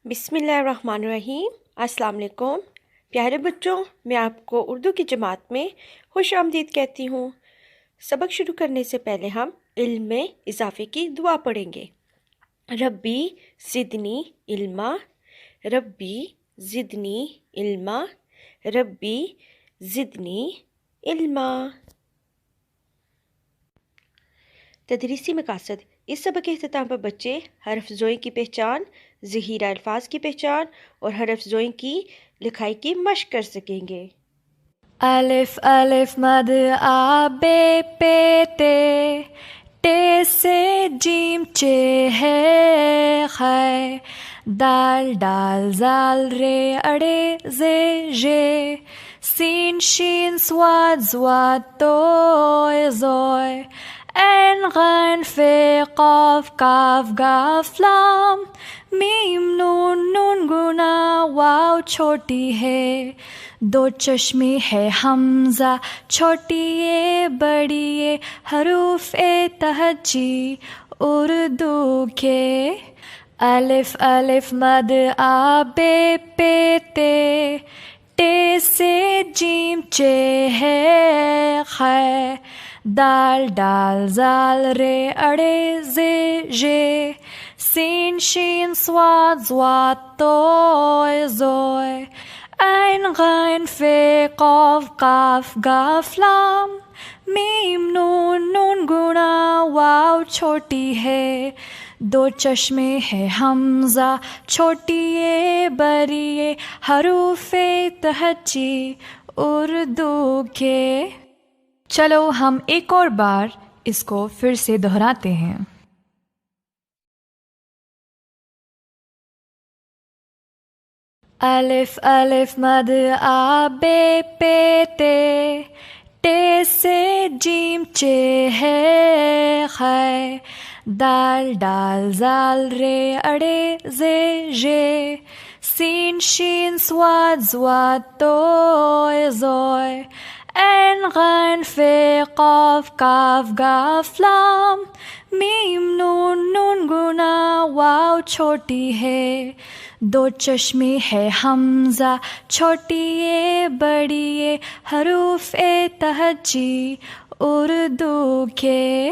बिस्मिल्लाहिर्रहमानिर्रहीम। अस्सलाम वालेकुम प्यारे बच्चों, मैं आपको उर्दू की जमात में खुश आमदीद कहती हूँ। सबक शुरू करने से पहले हम इल्म में इजाफ़े की दुआ पढ़ेंगे। रब्बी ज़िदनी इल्मा, रब्बी ज़िदनी इल्मा, रब्बी ज़िदनी इल्मा। तदरीसी मकासद। इस सबक के अख्ताम पर बच्चे हरफ ज़ोई की पहचान, ज़हीरा अल्फाज की पहचान और हरफ ज़ोई की लिखाई की मश्क कर सकेंगे। अलिफ अलिफ मद आ बे पे टे से जीम चे है खै दाल डाल जाल रे अड़े जे जे सीन शीन स्वाद ज़्वाद तोय ज़ोय ऐन गैन फे क़ाफ काफ गाफ लाम मीम नून नून गुना वाव छोटी है दो चश्मे है हमजा छोटी ए बड़ी ए हरूफ ए तहज्जी उर्दू के अलिफ अलिफ मद आ बे पे टे से जीम चे है खै दाल डाल जाल रे अड़े जे जे सीन शीन स्वाद ज़्वाद तोय ज़ोय ऐन गैन फे क़ाफ काफ गाफ लाम मीम नून नून गुना वाव छोटी है दो चश्मे है हमजा छोटी ए बड़ी ए हरूफ ए तहज्जी उर्दू के। चलो हम एक और बार इसको फिर से दोहराते हैं। अलिफ अलिफ मद आ बे पे टे से जीम चे है खै दाल डाल जाल रे अड़े जे जे सीन शीन स्वाद ज़्वाद तोय ज़ोय ऐन गैन फे क़ाफ काफ गाफ लाम मीम नून नून गुना वाव छोटी है दो चश्मे है हमजा छोटी ए बड़ी ए हरूफ ए तहज्जी उर्दू के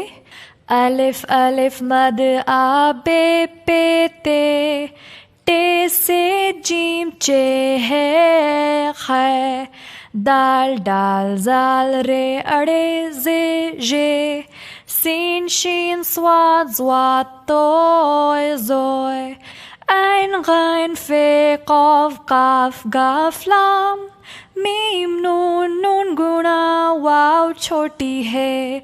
अलिफ अलिफ मद आ बे पे टे से जीम चे है खै दाल डाल जाल रे अड़े जे जे सीन शीन स्वाद ज़्वाद तोय ज़ोय ऐन गैन फे क़ाफ काफ गाफ लाम मीम नून नून गुना वाव छोटी है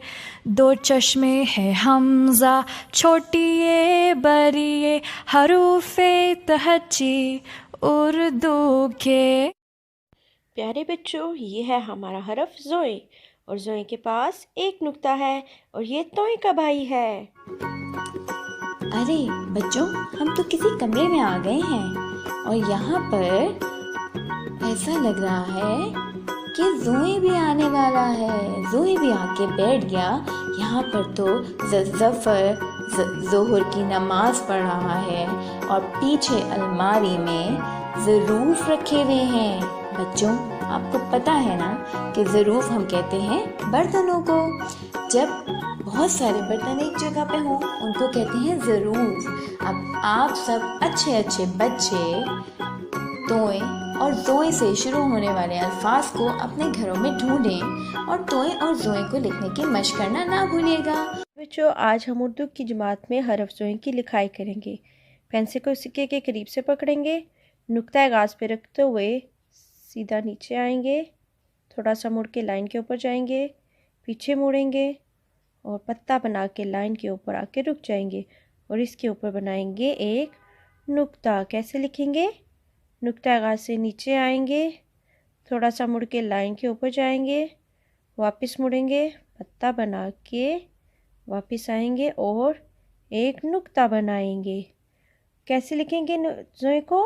दो चश्मे है हमजा छोटी ए बड़ी ए हरूफ ए तहज्जी उर्दू के। प्यारे बच्चों, ये है हमारा हरफ ज़ोई और ज़ोई के पास एक नुक्ता है और ये तोय का भाई है। अरे बच्चों, हम तो किसी कमरे में आ गए हैं और यहाँ पर ऐसा लग रहा है कि ज़ोई भी आने वाला है। ज़ोई भी आके बैठ गया। यहाँ पर तो ज़फ़र ज़ोहर की नमाज पढ़ रहा है और पीछे अलमारी में ज़रूफ रखे हुए हैं। बच्चों, आपको पता है ना कि ज़रूफ हम कहते हैं बर्तनों को। जब बहुत सारे बर्तन एक जगह पे हों उनको कहते हैं ज़रूफ। अब आप सब अच्छे अच्छे बच्चे तोय और ज़ोए से शुरू होने वाले अल्फाज को अपने घरों में ढूंढें और तोय और ज़ोए को लिखने की मशक करना ना भूलिएगा। बच्चों, आज हम उर्दू की जमात में हरफ ज़ोई की लिखाई करेंगे। पेंसिल को सिक्के के करीब से पकड़ेंगे, नुक्ता आगाज़ पे रखते हुए सीधा नीचे आएंगे, थोड़ा सा मुड़ के लाइन के ऊपर जाएंगे, पीछे मुड़ेंगे और पत्ता बना के लाइन के ऊपर आके रुक जाएंगे और इसके ऊपर बनाएंगे एक नुक्ता। कैसे लिखेंगे? नुक्ता आगाज़ से नीचे आएंगे, थोड़ा सा मुड़ के लाइन के ऊपर जाएंगे, वापस मुड़ेंगे, पत्ता बना के वापस आएंगे और एक नुक्ता बनाएंगे। कैसे लिखेंगे ज़ोई को?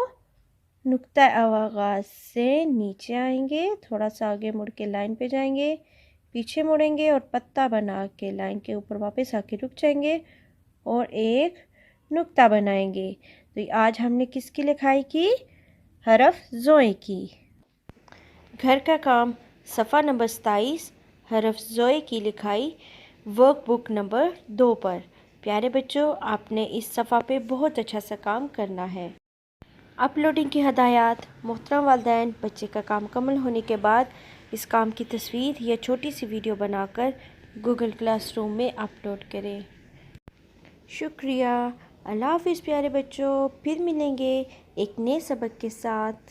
नुक्ता आगाज़ से नीचे आएंगे, थोड़ा सा आगे मुड़ के लाइन पे जाएंगे, पीछे मुड़ेंगे और पत्ता बना के लाइन के ऊपर वापस आके रुक जाएंगे और एक नुक्ता बनाएंगे। تو آج ہم نے کس کی لکھائی کی؟ حرف زوئے کی۔ گھر کا کام صفحہ نمبر 27 حرف زوئے کی لکھائی ورک بک نمبر 2 پر۔ پیارے بچوں، آپ نے اس صفحہ پہ بہت اچھا سا کام کرنا ہے۔ اپلوڈنگ کی ہدایات: محترم والدین، بچے کا کام مکمل ہونے کے بعد اس کام کی تصویر یا چھوٹی سی ویڈیو بنا کر گوگل کلاس روم میں اپلوڈ کریں۔ شکریہ۔ اللہ حافظ پیارے بچوں، پھر ملیں گے ایک نئے سبق کے ساتھ۔